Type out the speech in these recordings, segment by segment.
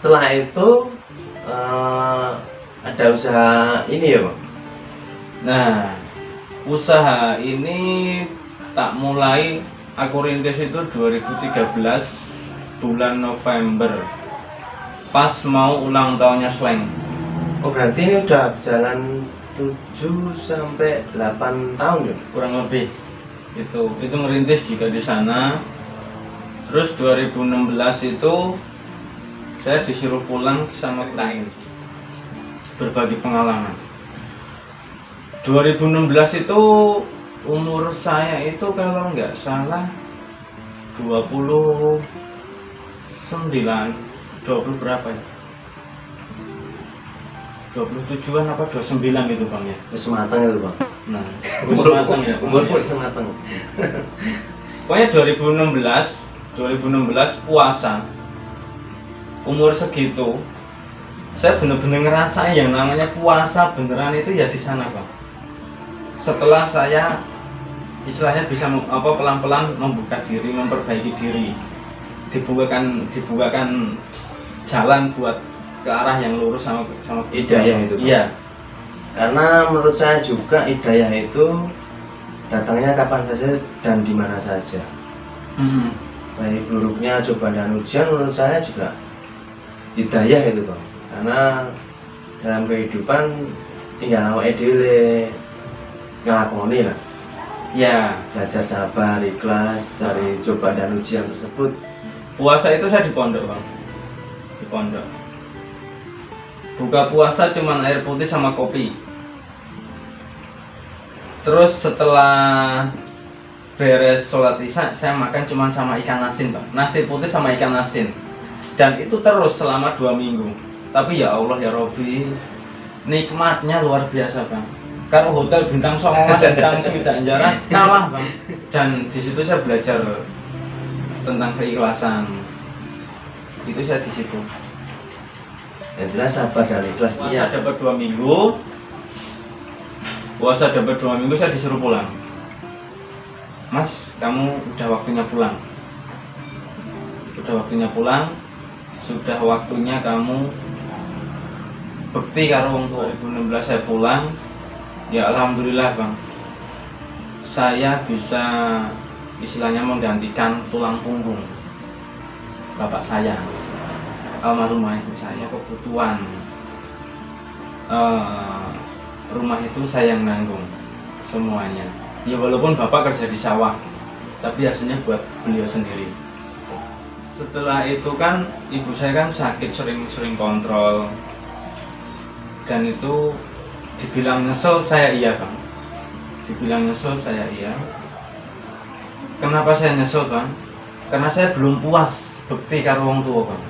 setelah itu ada usaha ini ya Bang? Nah, usaha ini tak mulai aku rintis itu 2013 bulan November, pas mau ulang tahunnya Slang. Oh berarti ini udah berjalan 7 sampai 8 tahun ya? Kurang lebih itu ngerintis juga di sana. Terus 2016 itu saya disuruh pulang sama klien berbagi pengalaman. 2016 itu umur saya itu kalau nggak salah 29, 20 berapa ya? 27-an apa 29 gitu Bang ya? Wis mateng itu Bang. Nah, umur matang ya. Umur wis mateng. Pokoknya 2016 puasa. Umur segitu saya bener-bener ngerasain yang namanya puasa beneran itu ya di sana Bang. Setelah saya istilahnya bisa pelan-pelan membuka diri, memperbaiki diri, dibukakan jalan buat ke arah yang lurus sama Hidayah itu Bang. Iya. Karena menurut saya juga hidayah itu datangnya kapan saja dan di mana saja. Baik buruknya cobaan dan ujian menurut saya juga hidayah itu Bang. Karena dalam kehidupan tinggal awake dhewe nglakoni lah. Ya, Belajar sabar, ikhlas dari cobaan dan ujian tersebut. puasa itu saya di pondok Bang. Di pondok. Buka puasa cuman air putih sama kopi. Terus setelah beres sholat isya saya makan cuman sama ikan asin Bang. Nasi putih sama ikan asin. Dan itu terus selama 2 minggu. Tapi ya Allah ya Robbi, nikmatnya luar biasa Bang. Kalau hotel bintang 9 bintang 9 jarang kalah Bang. Dan di situ saya belajar tentang keikhlasan. Itu saya di situ. Yang jelas sabar dan ikhlas. Puasa dapat 2 minggu. Puasa dapat 2 minggu saya disuruh pulang. Mas, kamu udah waktunya pulang. Udah waktunya pulang. Sudah waktunya kamu bekti karo wong tua. 2016 saya pulang. Ya alhamdulillah Bang. Saya bisa istilahnya menggantikan tulang punggung bapak saya. Almarhumah ibu saya kebutuhan rumah itu saya yang nanggung semuanya. Ya walaupun bapak kerja di sawah, tapi hasilnya buat beliau sendiri. Setelah itu kan ibu saya kan sakit, sering kontrol, dan itu dibilang nyesel saya iya Bang. Dibilang nyesel saya iya. Kenapa saya nyesel Bang? Karena saya belum puas bekti karo wong tua Bang.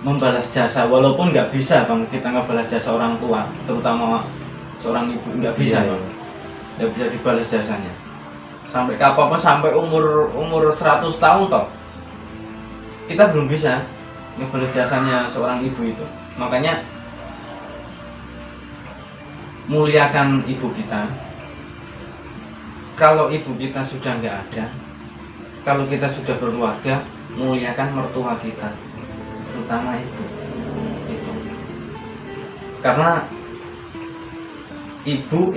Membalas jasa, walaupun nggak bisa Bang kita ngebalas jasa orang tua, terutama seorang ibu nggak bisa Bang, nggak bisa dibalas jasanya. Sampai kapan? Sampai umur 100 tahun toh kita belum bisa ngebalas jasanya seorang ibu itu. Makanya muliakan ibu kita. Kalau ibu kita sudah nggak ada, kalau kita sudah berkeluarga, muliakan mertua kita, terutama ibu itu. Karena ibu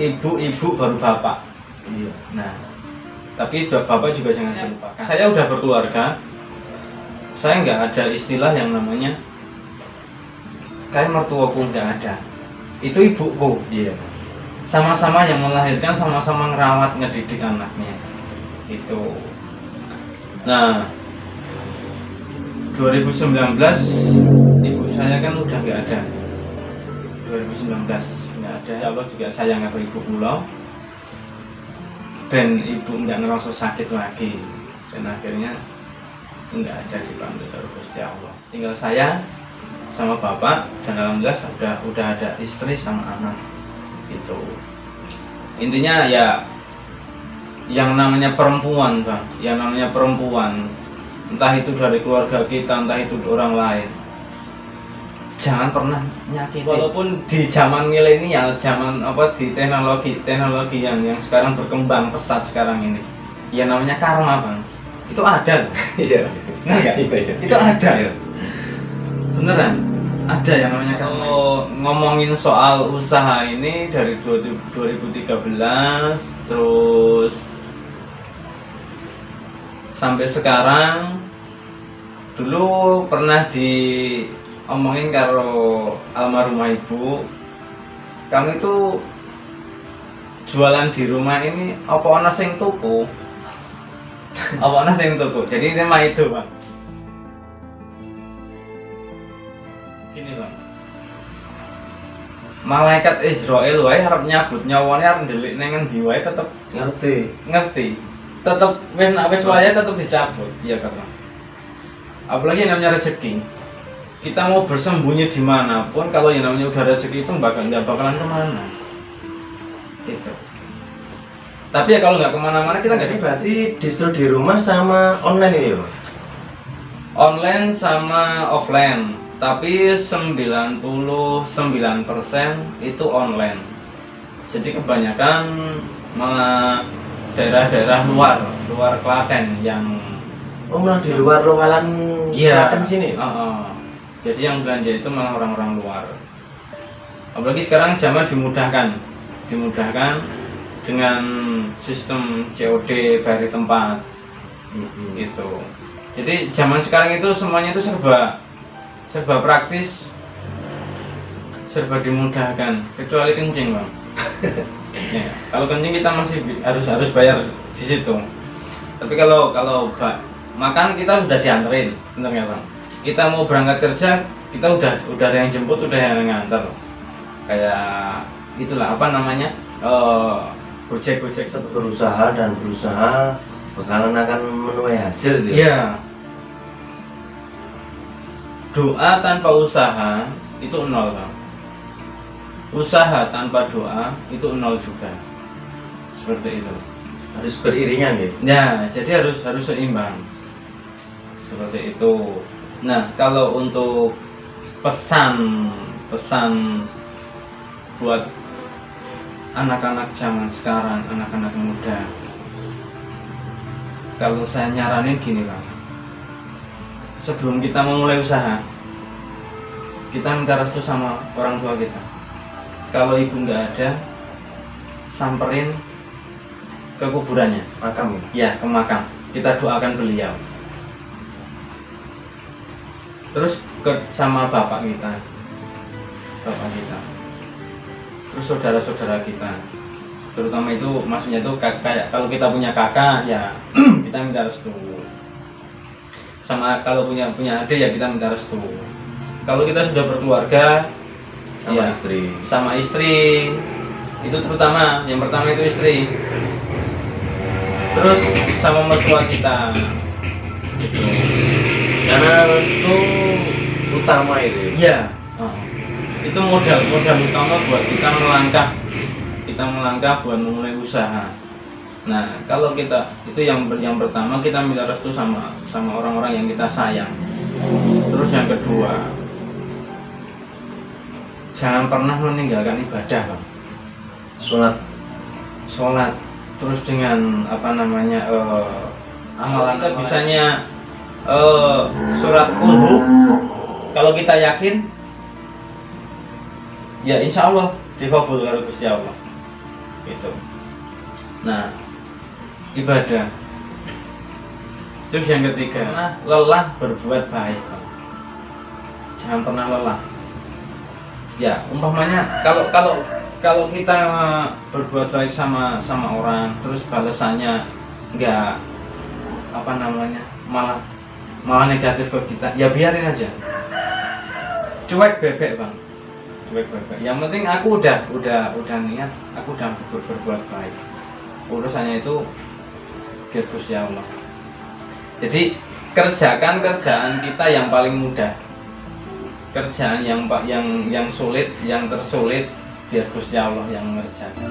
baru bapak. Iya. Nah, tapi bapak juga jangan dilupakan. Saya udah berkeluarga, saya nggak ada istilah yang namanya kayak mertuaku, nggak ada. Itu ibuku. Iya. Sama-sama yang melahirkan, sama-sama ngerawat, ngedidik anaknya. Itu. Nah, 2019 ibu saya kan udah nggak ada. 2019 nggak ada. Ya Allah juga sayang karo ibu kula. Dan ibu nggak ngerasa sakit lagi. Dan akhirnya nggak ada di pantai karo Gusti Allah. Tinggal saya sama bapak, dan alhamdulillah udah ada istri sama anak. Itu intinya ya, yang namanya perempuan Bang, yang namanya perempuan, entah itu dari keluarga kita, entah itu orang lain, jangan pernah nyakiti. Walaupun di zaman milenial, zaman di teknologi yang sekarang berkembang pesat sekarang ini, ya namanya karma Bang, itu ada. Iya. Nah, itu ada. Beneran ada yang namanya kalau ngomongin soal usaha ini dari 2013 terus sampai sekarang. Dulu pernah diomongin karo almarhumah ibu, kamu itu jualan di rumah ini apa ana sing tuku? Apa ana sing tuku? Jadi tema itu, Bang. Gini, Bang. Malaikat Israel wae arep nyabut nyawane arep ndelik ning endi wae tetep ngerti. Tetep wis wae tetep dicabut, iya kan, Bang. Apalagi yang namanya rezeki, kita mau bersembunyi dimanapun, kalau yang namanya udah rezeki itu nggak bakalan kemana. Itu. Tapi ya kalau nggak kemana-mana kita nggak. Berarti distro di rumah sama online ini ya? Online sama offline, tapi 99% itu online. Jadi kebanyakan malah daerah-daerah luar Klaten yang malah di luar lokalan Klaten sini? Jadi yang belanja itu malah orang-orang luar. Apalagi sekarang zaman dimudahkan dengan sistem COD bayar di tempat. Gitu. Jadi zaman sekarang itu semuanya itu serba praktis, serba dimudahkan, kecuali kencing, Bang. Ya, kalau kencing kita masih harus bayar di situ. Tapi kalau makan kita sudah dianterin, bener nggak, Bang? Kita mau berangkat kerja, kita udah ada yang jemput, udah yang nganter. Kayak itulah apa namanya, gojek satu berusaha bakalan akan menuai hasil gitu. Iya. Doa tanpa usaha itu nol, Bang. Usaha tanpa doa itu nol juga. Seperti itu. Harus beriringan gitu. Ya, jadi harus seimbang. Seperti itu. Nah, kalau untuk pesan buat anak-anak zaman sekarang, anak-anak muda, kalau saya nyaranin gini, Bang. Sebelum kita memulai usaha, kita minta restu sama orang tua kita. Kalau ibu nggak ada, samperin ke kuburannya, makam ya, ke makam. Kita doakan beliau. Terus sama bapak kita, terus saudara-saudara kita, terutama itu maksudnya itu kayak kalau kita punya kakak ya kita minta restu. Sama kalau punya adik ya kita minta restu. Kalau kita sudah berkeluarga sama istri itu terutama yang pertama itu istri. Terus sama mertua kita gitu. Karena restu utama itu. Iya. Itu modal utama buat kita melangkah buat memulai usaha. Nah, kalau kita itu yang pertama kita minta restu sama orang-orang yang kita sayang. Terus yang kedua, jangan pernah meninggalkan ibadah, Bang. Sholat. Terus dengan apa namanya amalan kita bisanya surat Qul. Kalau kita yakin, ya insya Allah dikabul karo Gusti Allah. Gitu. Nah, ibadah. Terus yang ketiga, lelah berbuat baik. Jangan pernah lelah. Ya, umpamanya kalau kita berbuat baik sama orang, terus balasannya enggak apa namanya, malah negatif ke kita, ya biarin aja. Cuek bebek, Bang. Yang penting aku udah niat, aku udah berbuat baik. Urusannya itu biar Gusti Allah. Jadi kerjakan kerjaan kita yang paling mudah. Kerjaan yang sulit, yang tersulit biar Gusti Allah yang mengerjakan.